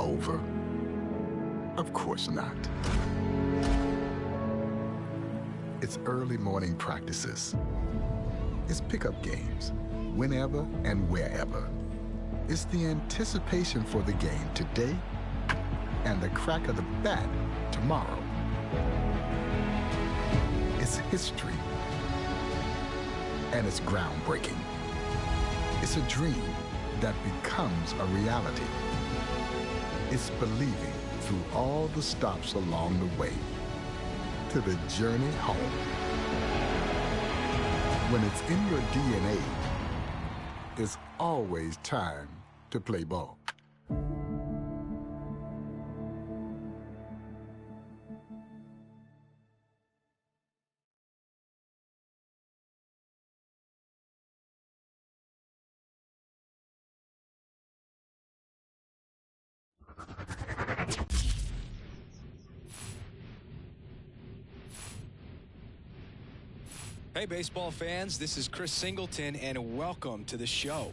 over? Of course not. It's early morning practices. It's pickup games, whenever and wherever. It's the anticipation for the game today and the crack of the bat tomorrow. It's history, and it's groundbreaking. It's a dream that becomes a reality. It's believing through all the stops along the way to the journey home. When it's in your DNA, it's always time to play ball. Hey, baseball fans, this is Chris Singleton, and welcome to the show.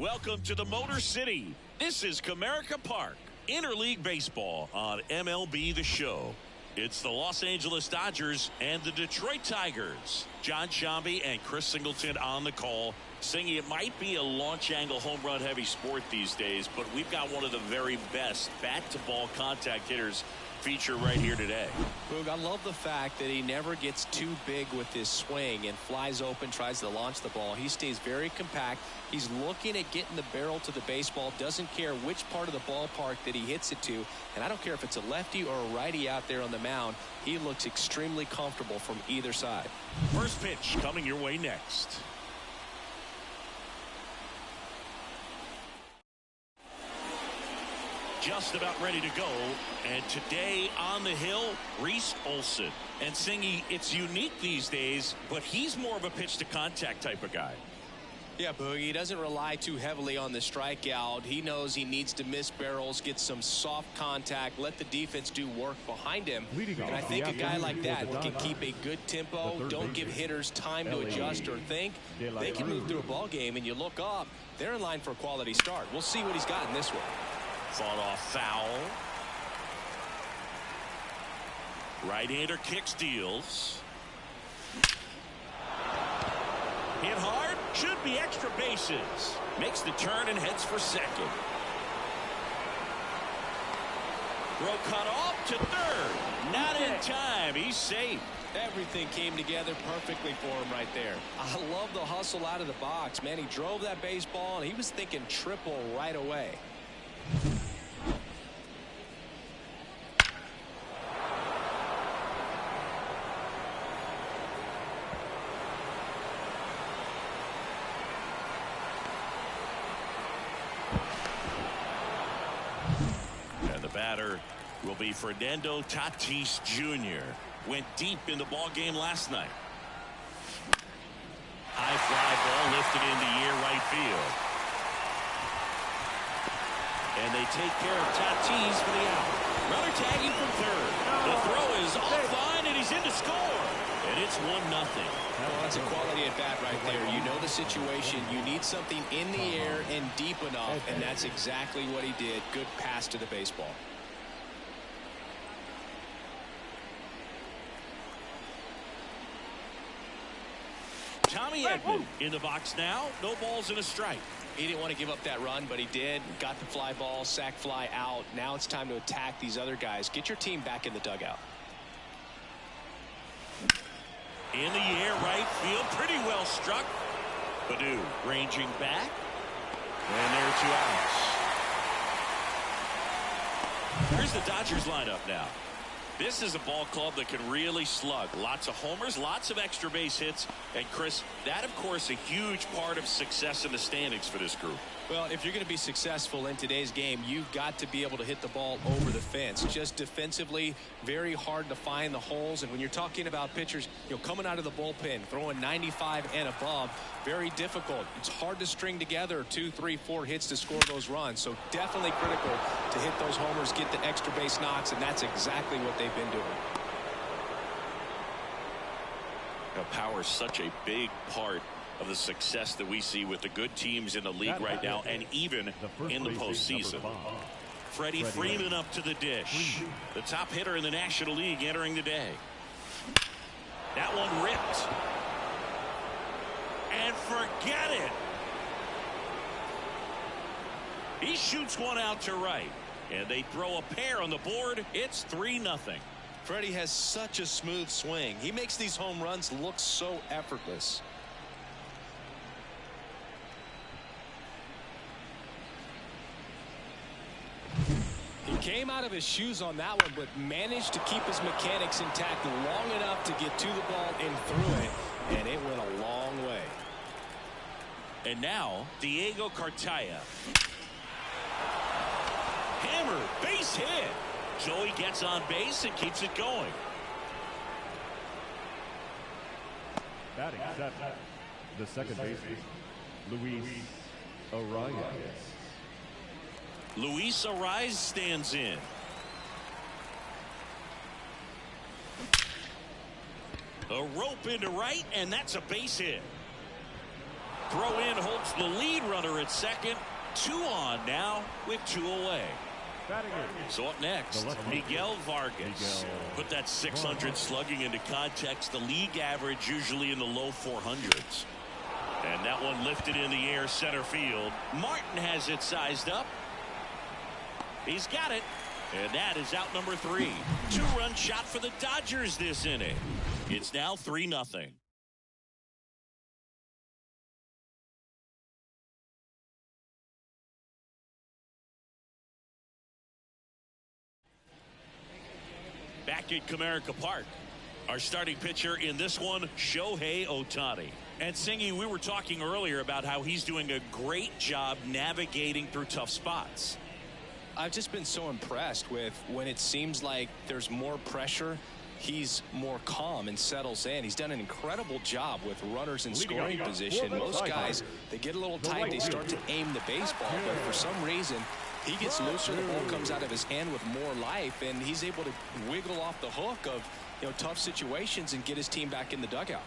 Welcome to the Motor City. This is Comerica Park, Interleague Baseball on MLB The Show. It's the Los Angeles Dodgers and the Detroit Tigers. John Sciambi and Chris Singleton on the call, saying it might be a launch angle home run heavy sport these days, but we've got one of the very best bat to ball contact hitters feature right here today. Boog, I love the fact that he never gets too big with his swing and flies open, tries to launch the ball. He stays very compact. He's looking at getting the barrel to the baseball, doesn't care which part of the ballpark that he hits it to, and I don't care if it's a lefty or a righty out there on the mound. He looks extremely comfortable from either side. First pitch coming your way next. Just about ready to go, and today on the hill, Reese Olson. And Singy, it's unique these days, but he's more of a pitch to contact type of guy. Yeah, Boogie, he doesn't rely too heavily on the strikeout. He knows he needs to miss barrels, get some soft contact, let the defense do work behind him. And I think a guy like that can keep a good tempo, don't give hitters time to adjust or think. They can move through a ball game, and you look up, they're in line for a quality start. We'll see what he's got in this one. Fought off foul. Right-hander kicks, deals. Hit hard, should be extra bases. Makes the turn and heads for second. Throw cut off to third. Not in time. He's safe. Everything came together perfectly for him right there. I love the hustle out of the box. Man, he drove that baseball, and he was thinking triple right away. Batter will be Fernando Tatis Jr. Went deep in the ball game last night. High fly ball lifted into air right field. And they take care of Tatis for the out. Runner tagging from third. The throw is offline and he's in to score. And it's 1-0. Well, that's a quality at bat right there. You know the situation. You need something in the air and deep enough, and that's exactly what he did. Good pass to the baseball. Tommy Edman in the box now. No balls and a strike. He didn't want to give up that run, but he did. Got the fly ball, sac fly out. Now it's time to attack these other guys. Get your team back in the dugout. In the air, right field, pretty well struck. Baddoo ranging back. And there are 2 outs. Here's the Dodgers lineup now. This is a ball club that can really slug. Lots of homers, lots of extra base hits. And Chris, that of course a huge part of success in the standings for this group. Well, if you're going to be successful in today's game, you've got to be able to hit the ball over the fence. Just defensively, very hard to find the holes. And when you're talking about pitchers, coming out of the bullpen, throwing 95 and above, very difficult. It's hard to string together 2, 3, 4 hits to score those runs. So definitely critical to hit those homers, get the extra base knocks, and that's exactly what they've been doing. Power is such a big part of the success that we see with the good teams in the league right now, and even in the postseason. Freddie Freeman up to the dish. The top hitter in the National League entering the day. That one ripped. And forget it. He shoots one out to right. And they throw a pair on the board. It's 3-0. Freddie has such a smooth swing. He makes these home runs look so effortless. He came out of his shoes on that one, but managed to keep his mechanics intact long enough to get to the ball and through it, and it went a long way. And now, Diego Cartaya. Hammer, base hit. Joey gets on base and keeps it going. Batting seventh, the second baseman, Luis Arraez. Luis Arraez stands in. A rope into right, and that's a base hit. throw in holds the lead runner at second. 2 on now with 2 away. So up next, Miguel Vargas. Put that 600 slugging into context. The league average usually in the low 400s. And that one lifted in the air center field. Martin has it sized up. He's got it. And that is out number 3. 2-run shot for the Dodgers this inning. It's now 3-0. Back at Comerica Park, our starting pitcher in this one, Shohei Ohtani. And Singy, we were talking earlier about how he's doing a great job navigating through tough spots. I've just been so impressed with when it seems like there's more pressure, he's more calm and settles in. He's done an incredible job with runners in scoring position. Most guys, they get a little tight, they start to aim the baseball, but for some reason, he gets looser, the ball comes out of his hand with more life, and he's able to wiggle off the hook of, tough situations and get his team back in the dugout.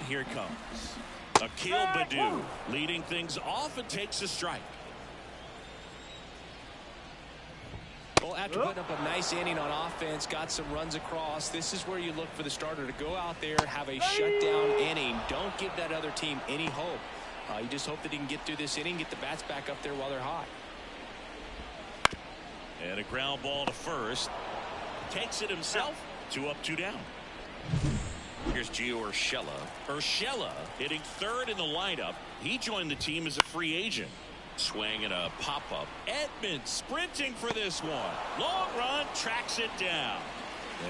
here it comes. Akil Baddoo leading things off and takes a strike. Well, after putting up a nice inning on offense, got some runs across, this is where you look for the starter to go out there, have a shutdown inning. Don't give that other team any hope. You just hope that he can get through this inning, get the bats back up there while they're hot. And a ground ball to first. Takes it himself. 2 up, 2 down. Here's Gio Urshela. Urshela hitting third in the lineup. He joined the team as a free agent. Swing and a pop-up. Edman sprinting for this one. Long run, tracks it down.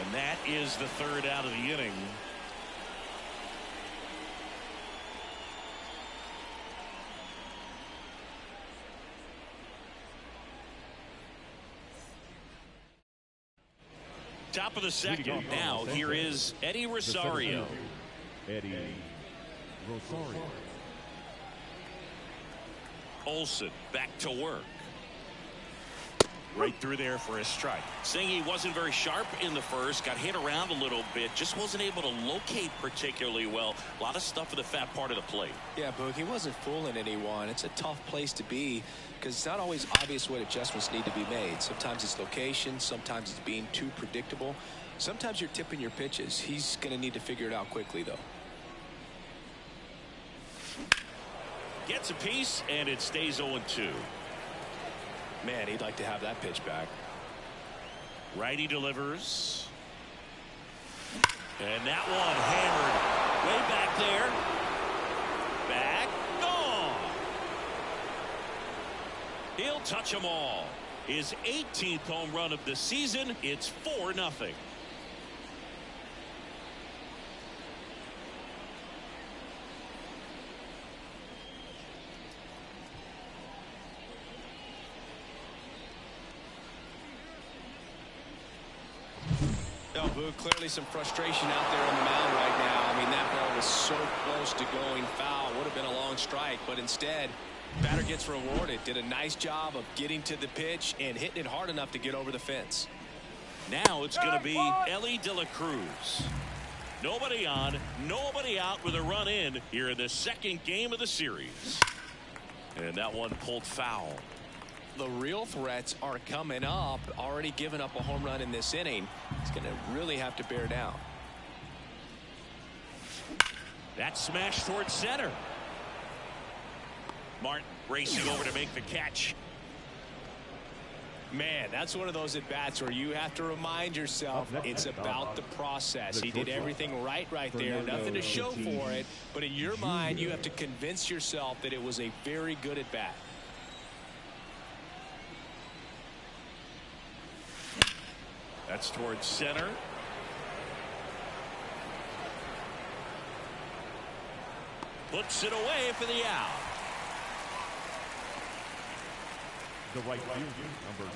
And that is the third out of the inning. Top of the second. Now here is Eddie Rosario. Eddie Rosario. Olsen back to work. Right through there for a strike. Saying he wasn't very sharp in the first. Got hit around a little bit. Just wasn't able to locate particularly well. A lot of stuff at the fat part of the plate. Yeah, Boog, he wasn't fooling anyone. It's a tough place to be because it's not always obvious what adjustments need to be made. Sometimes it's location. Sometimes it's being too predictable. Sometimes you're tipping your pitches. He's going to need to figure it out quickly, though. Gets a piece, and it stays 0-2. Man, he'd like to have that pitch back. Righty delivers. And that one hammered way back there. Back, gone. He'll touch them all. His 18th home run of the season. It's 4-0. Clearly some frustration out there on the mound right now. I mean, that ball was so close to going foul. Would have been a long strike, but instead, batter gets rewarded. Did a nice job of getting to the pitch and hitting it hard enough to get over the fence. Now it's going to be Elly De La Cruz. Nobody on, nobody out with a run in here in the second game of the series. And that one pulled foul. The real threats are coming up. Already given up a home run in this inning. He's going to really have to bear down. That smash towards center. Martin racing over to make the catch. Man, that's one of those at-bats where you have to remind yourself it's about the process. He did everything right there. Nothing to show for it. But in your mind, you have to convince yourself that it was a very good at-bat. That's towards center. Puts it away for the out. The right fielder, number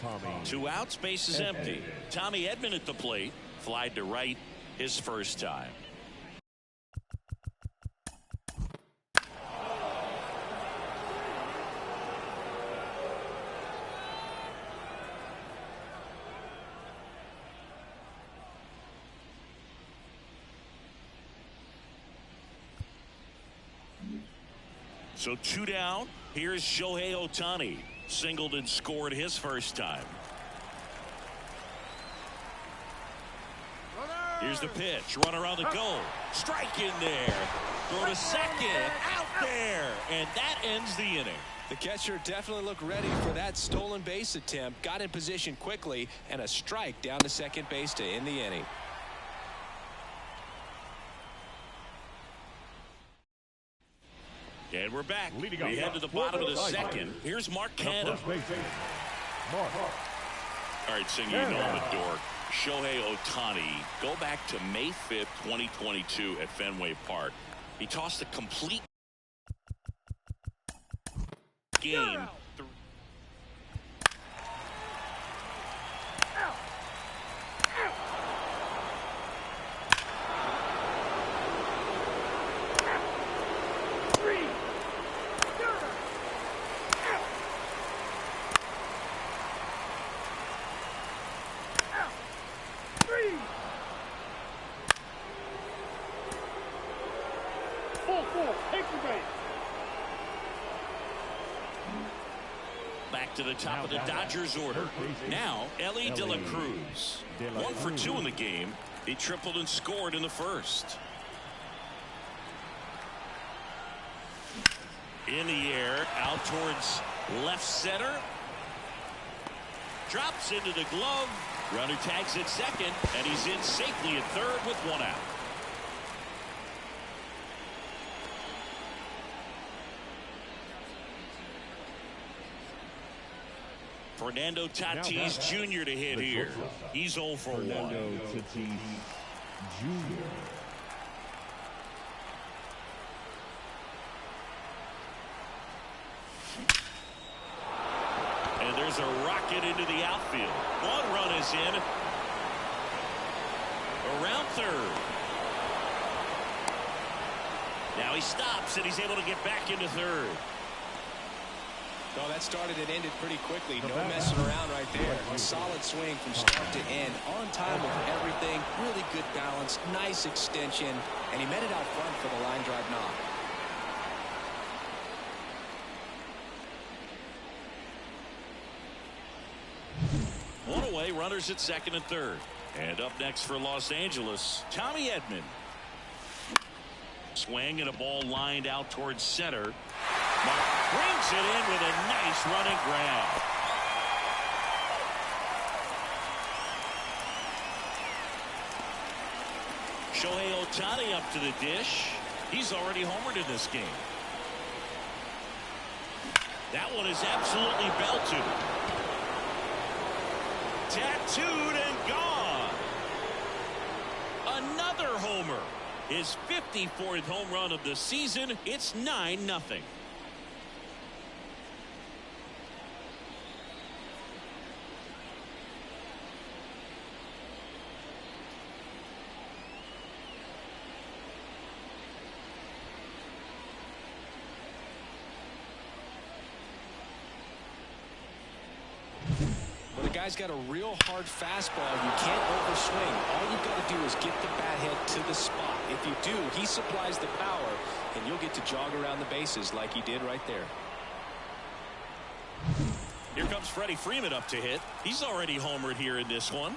21, Tommy. 2 outs, base is empty. Tommy Edman at the plate. Flied to right his first time. So 2 down. Here's Shohei Ohtani. Singled and scored his first time. Here's the pitch. Runner on the goal. Strike in there. Throw to second. Out there. And that ends the inning. The catcher definitely looked ready for that stolen base attempt. Got in position quickly. And a strike down to second base to end the inning. And we're back. We head to the bottom of the second. Here's Mark Canha. All right, Sing, you know him at Dork. Shohei Ohtani. Go back to May 5th, 2022 at Fenway Park. He tossed a complete game. Back to the top of the Dodgers order. Now, Elly De La Cruz. 1 for 2 in the game. He tripled and scored in the first. In the air, out towards left center. Drops into the glove. Runner tags at second, and he's in safely at third with 1 out. Fernando Tatis Jr. to hit here. He's 0 for 1. Fernando Tatis Jr. And there's a rocket into the outfield. 1 run is in. Around third. Now he stops, and he's able to get back into third. No, that started and ended pretty quickly. No messing around right there. A solid swing from start to end. On time with everything. Really good balance. Nice extension. And he met it out front for the line drive knock. One away, runners at second and third. And up next for Los Angeles, Tommy Edman. Swing and a ball lined out towards center. Mark brings it in with a nice running grab. Shohei Ohtani up to the dish. He's already homered in this game. That one is absolutely belted. Tattooed and gone. Another homer. His 54th home run of the season. It's 9-0. Guy's got a real hard fastball. You can't overswing. All you've got to do is get the bat head to the spot. If you do, he supplies the power, and you'll get to jog around the bases like he did right there. Here comes Freddie Freeman up to hit. He's already homered here in this one.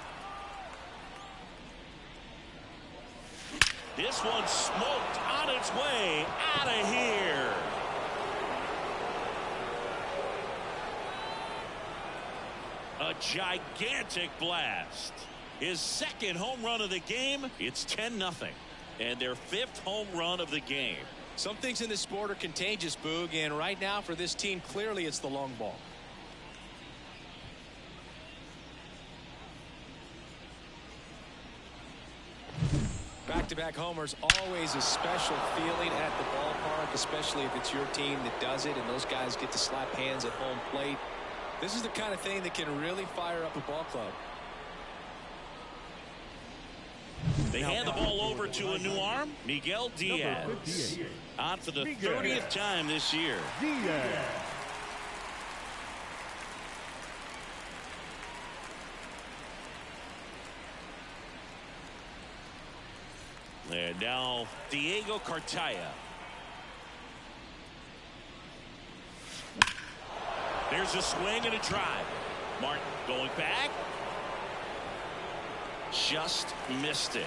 This one's smoked on its way out of here. A gigantic blast. His second home run of the game. It's 10-0. And their 5th home run of the game. Some things in this sport are contagious, Boog, and right now for this team, clearly it's the long ball. Back-to-back homers, always a special feeling at the ballpark, especially if it's your team that does it and those guys get to slap hands at home plate. This is the kind of thing that can really fire up a ball club. They hand the ball over to a new arm, Miguel Diaz. On for the 30th time this year. And now Diego Cartaya. There's a swing and a drive. Martin going back. Just missed it.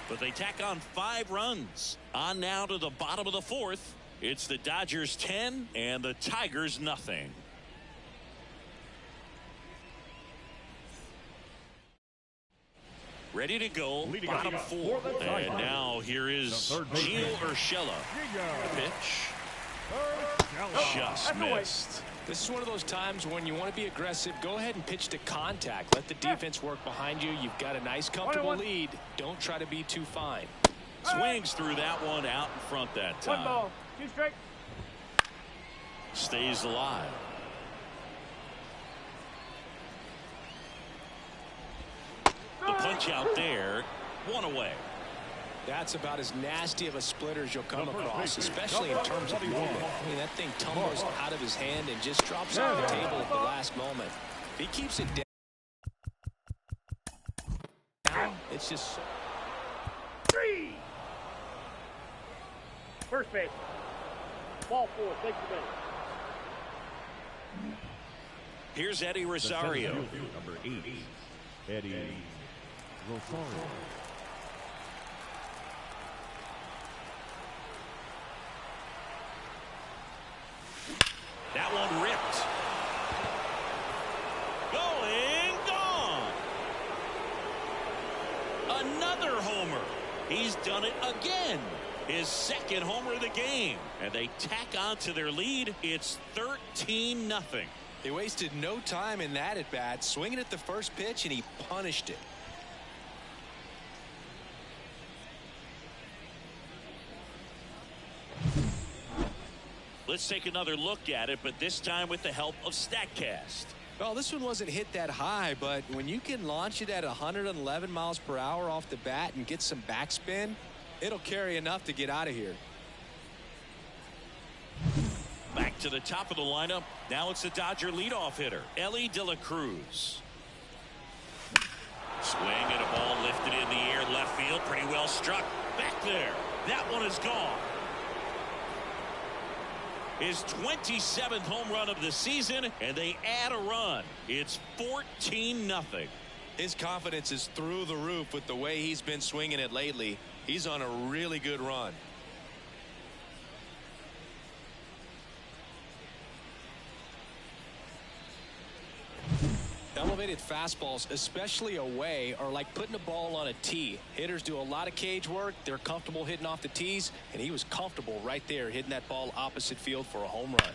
But they tack on 5 runs. On now to the bottom of the 4th. It's the Dodgers 10 and the Tigers nothing. Ready to go, bottom 4. And now here is Gio Urshela. The pitch. Just missed. This is one of those times when you want to be aggressive. Go ahead and pitch to contact. Let the defense work behind you. You've got a nice, comfortable lead. Don't try to be too fine. Swings through that one out in front that time. 1 ball, 2 strikes. Stays alive. The punch out there. 1 away. That's about as nasty of a splitter as you'll come across, especially in terms of movement. I mean, that thing tumbles out of his hand and just drops off the table at the last moment. If he keeps it down, it's just... First base. Ball 4. Take the base. Here's Eddie Rosario. Number 8, Eddie Rosario. That one ripped. Going, gone. Another homer. He's done it again. His second homer of the game. And they tack on to their lead. It's 13-0. He wasted no time in that at bat, swinging at the first pitch, and he punished it. Let's take another look at it, but this time with the help of StatCast. Well, this one wasn't hit that high, but when you can launch it at 111 miles per hour off the bat and get some backspin, it'll carry enough to get out of here. Back to the top of the lineup. Now it's the Dodger leadoff hitter, Elly De La Cruz. Swing and a ball lifted in the air, left field, pretty well struck. Back there. That one is gone. His 27th home run of the season, and they add a run. It's 14-0. His confidence is through the roof with the way he's been swinging it lately. He's on a really good run. Elevated fastballs, especially away, are like putting a ball on a tee. Hitters do a lot of cage work. They're comfortable hitting off the tees, and he was comfortable right there hitting that ball opposite field for a home run.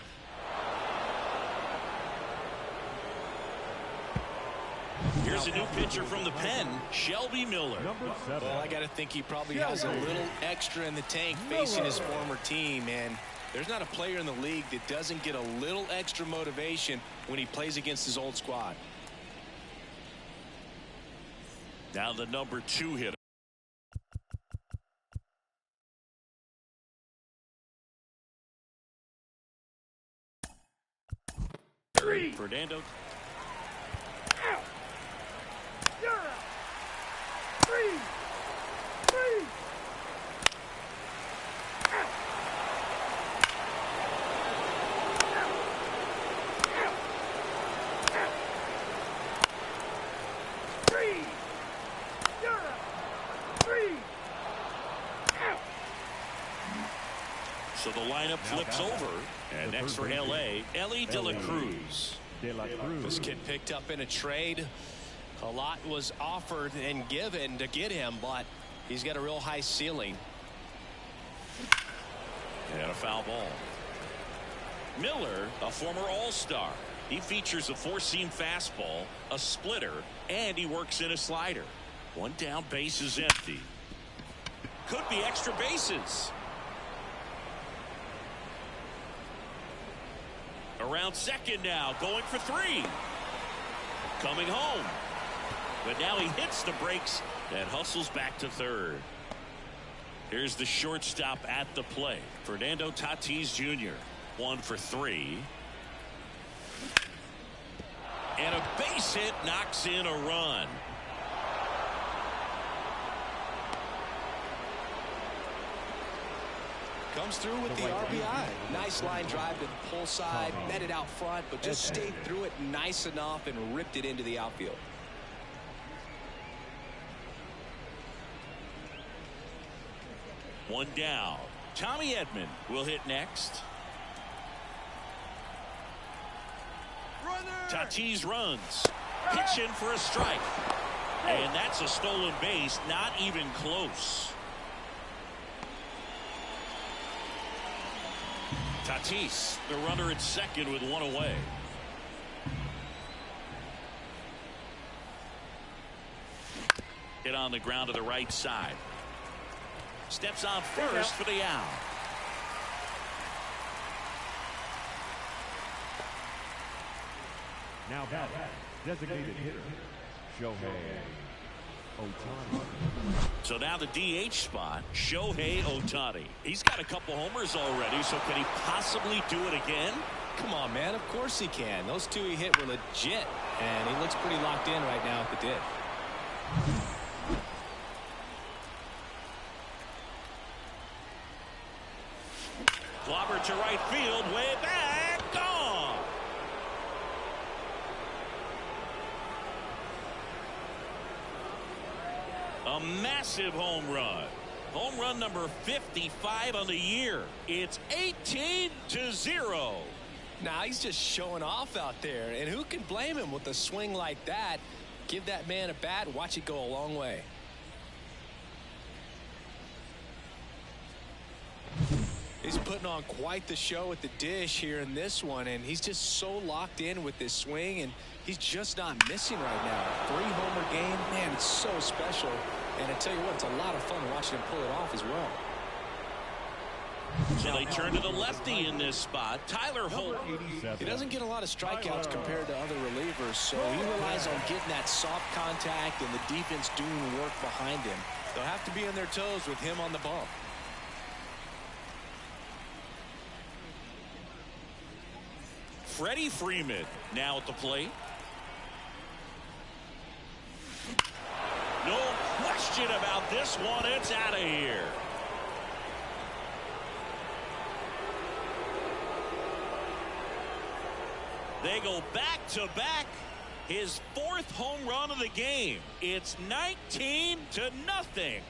Here's a new pitcher from the pen, Shelby Miller. Number 7. Well, I got to think he probably has a little extra in the tank facing his former team, and there's not a player in the league that doesn't get a little extra motivation when he plays against his old squad. Now the number 2 hitter. Fernando. So the lineup flips over, and next for LA, Elly De La Cruz. This kid picked up in a trade. A lot was offered and given to get him, but he's got a real high ceiling. And a foul ball. Miller, a former All-Star. He features a four-seam fastball, a splitter, and he works in a slider. One down, base is empty. Could be extra bases. Around second now, going for 3. Coming home. But now he hits the brakes and hustles back to third. Here's the shortstop at the plate, Fernando Tatis Jr. 1 for 3. And a base hit knocks in a run. Comes through with the RBI. Nice line drive to the pull side, met it out front, but just stayed through it nice enough and ripped it into the outfield. One down. Tommy Edman will hit next. Tatis runs. Pitch in for a strike. And that's a stolen base, not even close. Tatis, the runner at second with 1 away. Hit on the ground to the right side. Steps on first for the out. Now batting, designated hitter, Shohei Ohtani. So now the DH spot, Shohei Ohtani. He's got a couple homers already, so can he possibly do it again? Come on, man. Of course he can. Those 2 he hit were legit, and he looks pretty locked in right now at the dip. Clobber to right field, way back, gone. A massive home run. Home run number 55 on the year. It's 18-0. Now he's just showing off out there, and who can blame him with a swing like that? Give that man a bat, watch it go a long way. He's putting on quite the show at the dish here in this one, and he's just so locked in with this swing, and he's just not missing right now. 3-homer game, man, it's so special. And I tell you what, it's a lot of fun watching him pull it off as well. So they turn to the lefty in this spot, Tyler Holt. He doesn't get a lot of strikeouts compared to other relievers, so he relies on getting that soft contact and the defense doing work behind him. They'll have to be on their toes with him on the bump. Freddie Freeman now at the plate. No question about this one. It's out of here. They go back to back. His 4th home run of the game. It's 19-0.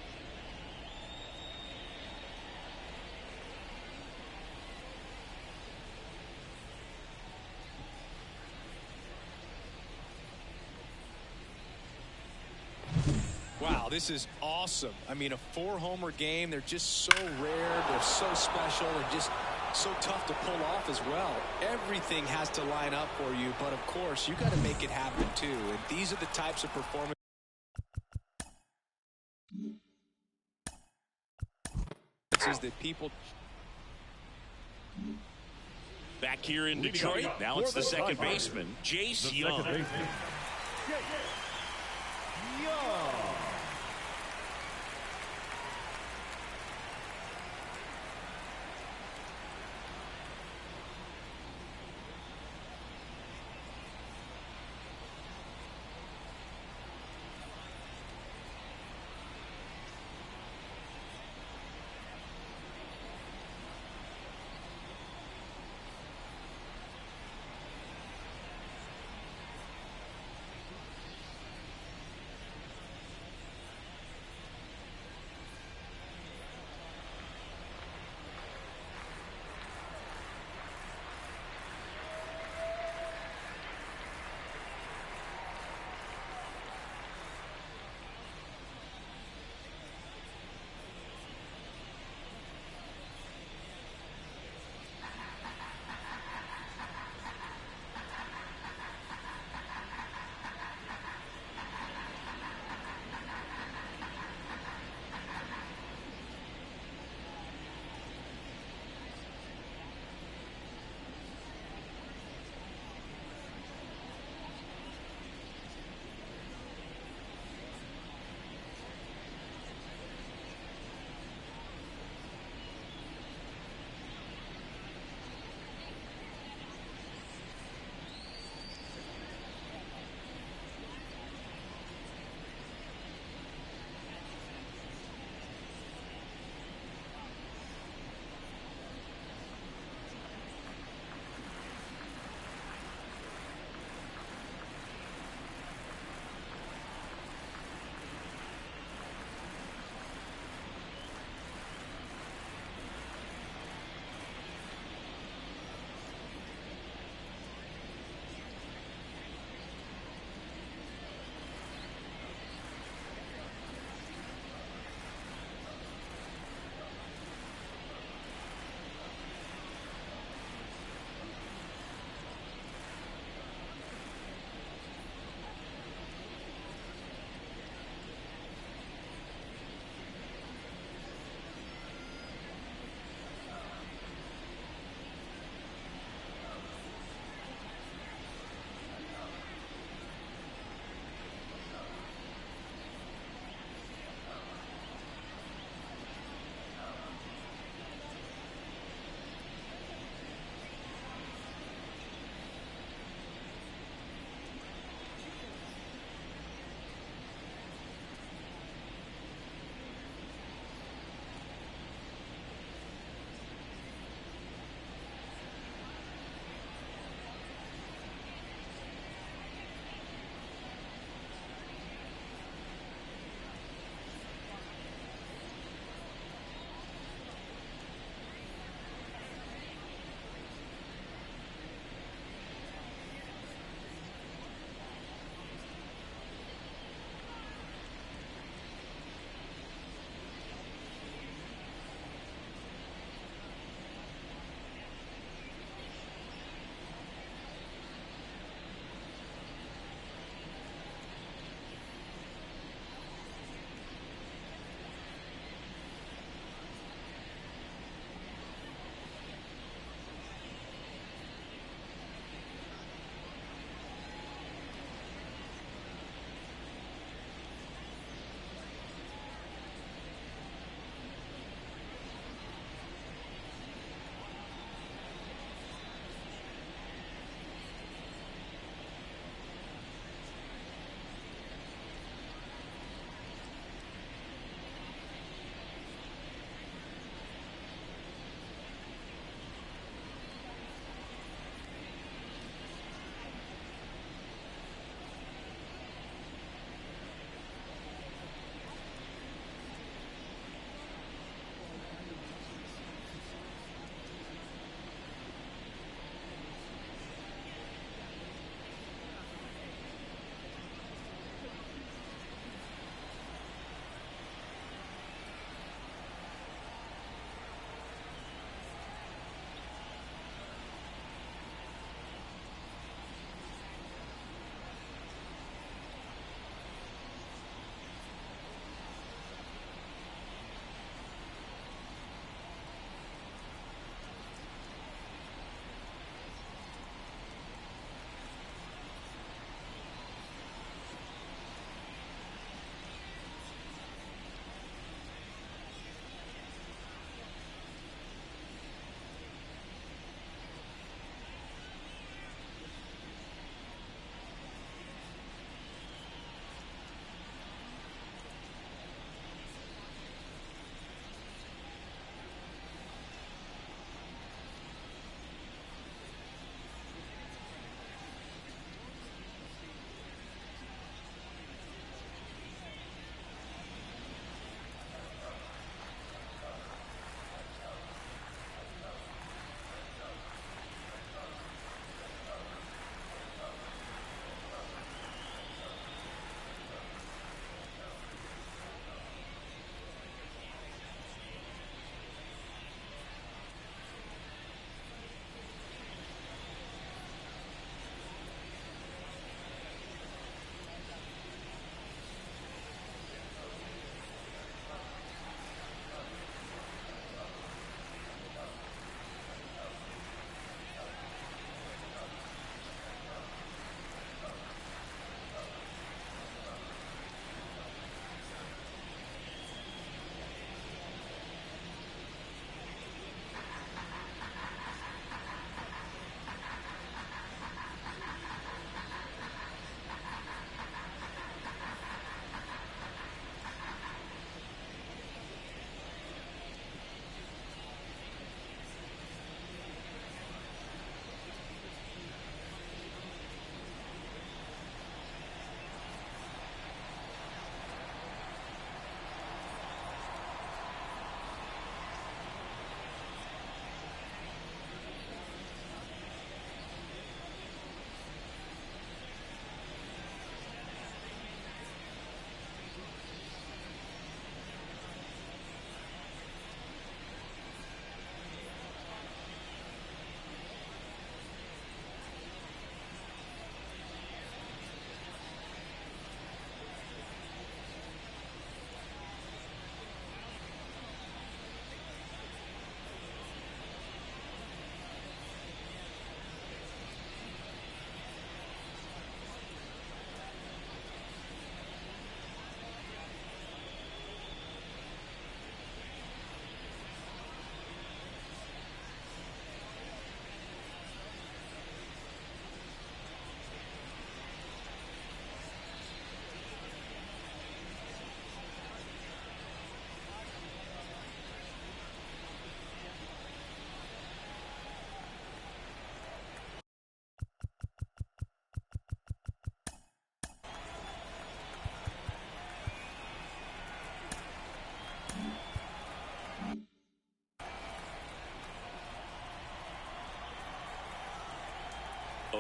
Wow, this is awesome. I mean, a 4-homer game. They're just so rare. They're so special and just so tough to pull off as well. Everything has to line up for you, but of course, you got to make it happen too. And these are the types of performances that people. Back here in Detroit, now it's the second baseman, Jace Young.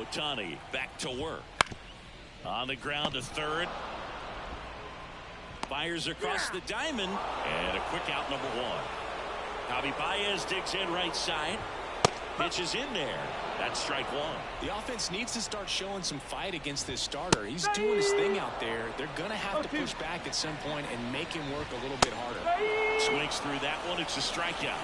Ohtani back to work. On the ground to third. Fires across the diamond. And a quick out, number one. Javi Baez digs in right side. Pitches in there. That's strike one. The offense needs to start showing some fight against this starter. He's doing his thing out there. They're going to have to push back at some point and make him work a little bit harder. Swings through that one. It's a strikeout.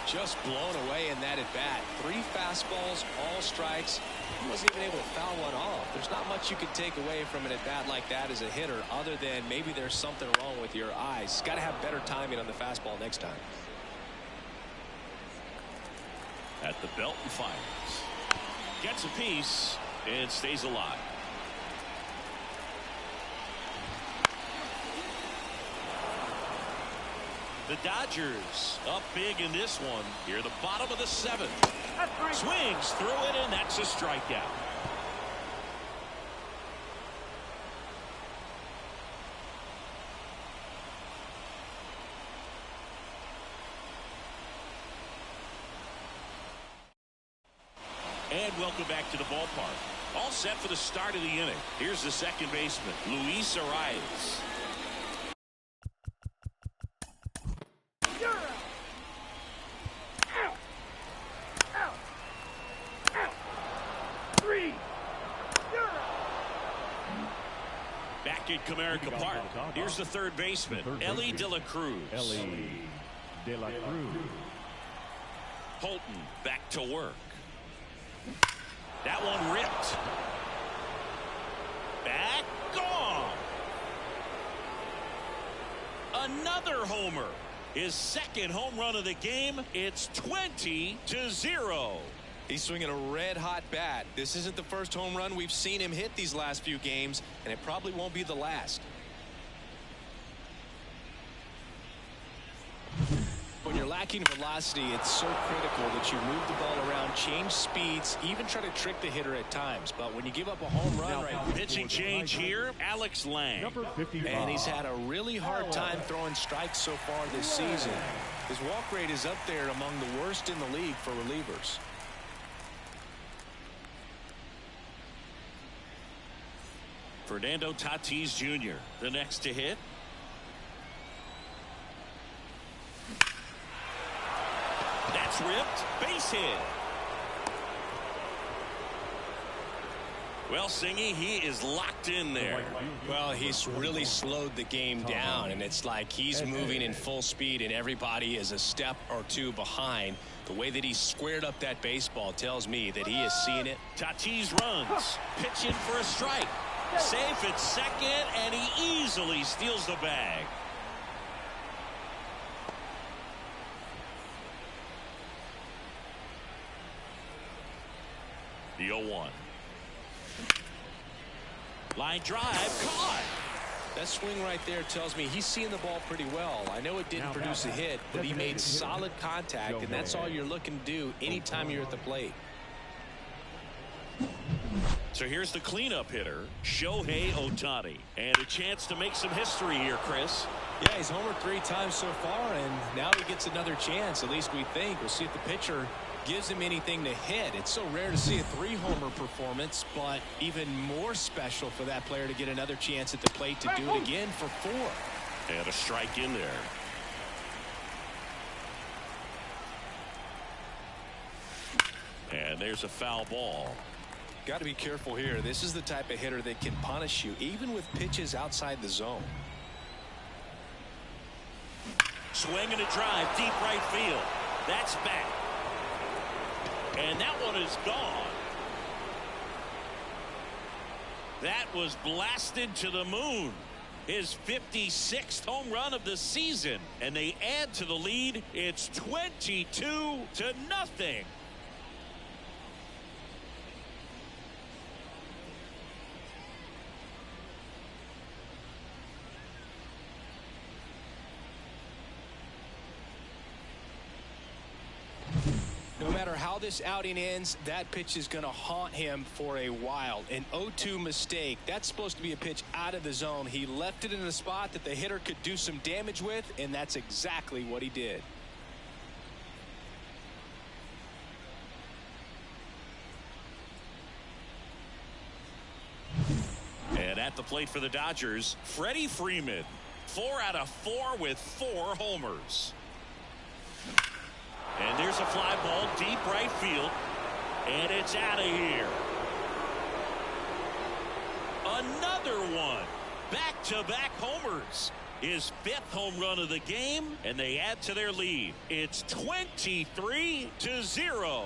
Just blown away in that at bat. 3 fastballs, all strikes. He wasn't even able to foul one off. There's not much you can take away from an at bat like that as a hitter, other than maybe there's something wrong with your eyes. Got to have better timing on the fastball next time. At the belt and fires. Gets a piece and stays alive. The Dodgers up big in this one. Here, the bottom of the 7th. Swings through it, and that's a strikeout. And welcome back to the ballpark. All set for the start of the inning. Here's the second baseman, Luis Arias. Back at Comerica Park. Here's the third baseman, Elly De La Cruz. Elly De La Cruz. Holton back to work. That one ripped. Back gone. Another homer. His second home run of the game. It's 20-0. He's swinging a red-hot bat. This isn't the first home run we've seen him hit these last few games, and it probably won't be the last. When you're lacking velocity, it's so critical that you move the ball around, change speeds, even try to trick the hitter at times. But when you give up a home run pitching change here, Alex Lang. Number 55. And he's had a really hard time throwing strikes so far this season. His walk rate is up there among the worst in the league for relievers. Fernando Tatis Jr., the next to hit. That's ripped. Base hit. Well, Singy, he is locked in there. Well, he's really slowed the game down, and it's like he's moving in full speed, and everybody is a step or two behind. The way that he squared up that baseball tells me that he is seeing it. Tatis runs. Pitch in for a strike. Safe at second, and he easily steals the bag. The 0-1. Line drive, caught. That swing right there tells me he's seeing the ball pretty well. I know it didn't produce a hit, but he made solid contact, and that's all you're looking to do anytime you're at the plate. So here's the cleanup hitter, Shohei Ohtani, and a chance to make some history here, Chris. Yeah, he's homered 3 times so far, and now he gets another chance, at least we think. We'll see if the pitcher gives him anything to hit. It's so rare to see a 3-homer performance, but even more special for that player to get another chance at the plate to do it again for 4. And a strike in there. And there's a foul ball. Got to be careful here. This is the type of hitter that can punish you, even with pitches outside the zone. Swing and a drive, deep right field. That's back. And that one is gone. That was blasted to the moon. His 56th home run of the season. And they add to the lead. It's 22-0. No matter how this outing ends, that pitch is going to haunt him for a while. An 0-2 mistake. That's supposed to be a pitch out of the zone. He left it in a spot that the hitter could do some damage with, and that's exactly what he did. plate for the Dodgers, Freddie Freeman. 4 out of 4 with 4 homers. And there's a fly ball deep right field. And it's out of here. Another one. Back-to-back homers. His 5th home run of the game, and they add to their lead. It's 23-0.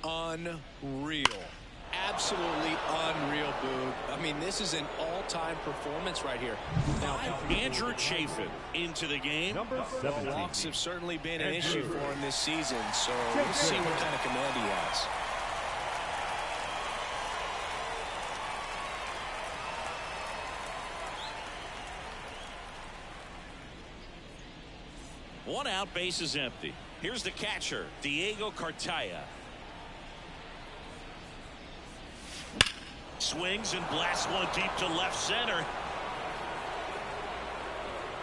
Unreal. Absolutely unreal, Boog. I mean, this is an all-time performance right here. Now, Andrew Chafin into the game. Number 17. Walks have certainly been an issue for him this season, so we'll see what kind of command he has. One out, base is empty. Here's the catcher, Diego Cartaya. Swings and blasts one deep to left center.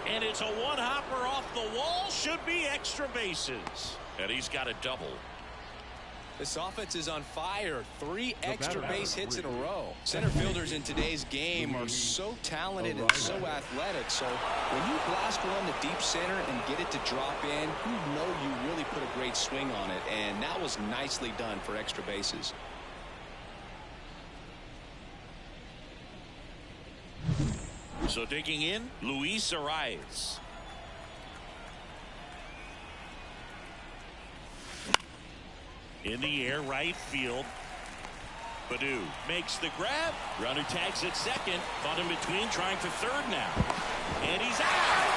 And it's a one-hopper off the wall. Should be extra bases. And he's got a double. This offense is on fire. 3 extra base hits in a row. Center fielders in today's game are so talented and so athletic. So when you blast one to deep center and get it to drop in, you know you really put a great swing on it. And that was nicely done for extra bases. So digging in, Luis Arias. In the air, right field. Baddoo makes the grab. Runner tags at second. Caught in between, trying for third now. And he's out.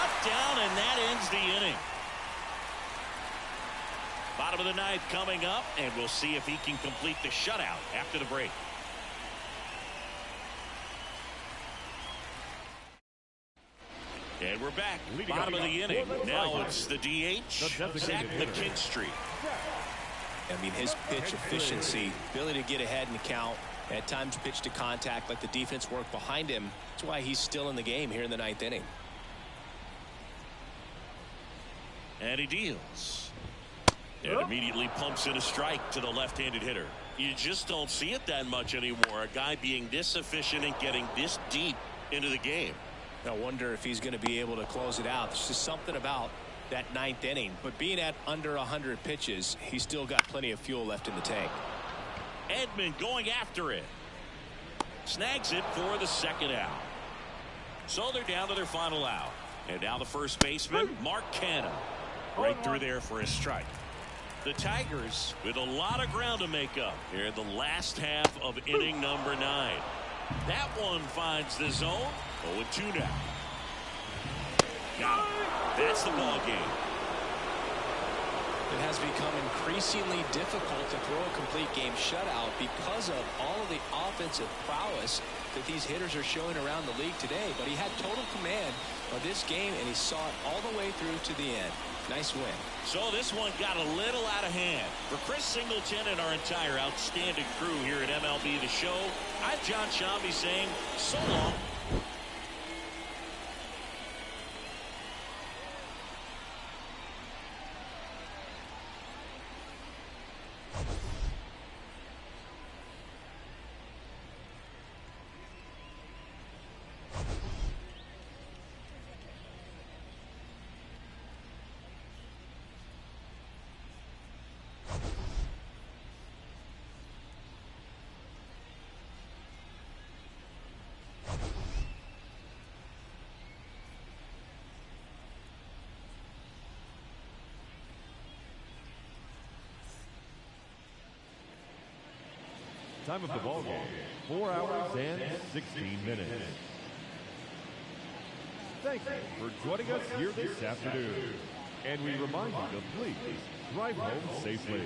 Up, down, and that ends the inning. Bottom of the 9th coming up, and we'll see if he can complete the shutout after the break. And we're back. Bottom of the inning. Now it's the DH, Zach McKinstry. I mean, his pitch efficiency, ability to get ahead in the count, at times pitch to contact, let the defense work behind him. That's why he's still in the game here in the 9th inning. And he deals. And immediately pumps in a strike to the left-handed hitter. You just don't see it that much anymore. A guy being this efficient and getting this deep into the game. I wonder if he's going to be able to close it out. There's just something about that 9th inning. But being at under 100 pitches, he's still got plenty of fuel left in the tank. Edman going after it. Snags it for the 2nd out. So they're down to their final out. And now the first baseman, Mark Canha. Right through there for a strike. The Tigers with a lot of ground to make up here in the last half of inning number 9. That one finds the zone. 0-2 now. Got him. That's the ball game. It has become increasingly difficult to throw a complete game shutout because of all of the offensive prowess that these hitters are showing around the league today. But he had total command of this game, and he saw it all the way through to the end. Nice win. So this one got a little out of hand. For Chris Singleton and our entire outstanding crew here at MLB The Show, I'm John Shambi saying so long. Time of the ball game, 4 hours and 16 minutes. Thank you for joining us here this afternoon. And we remind you to please drive home safely.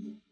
it.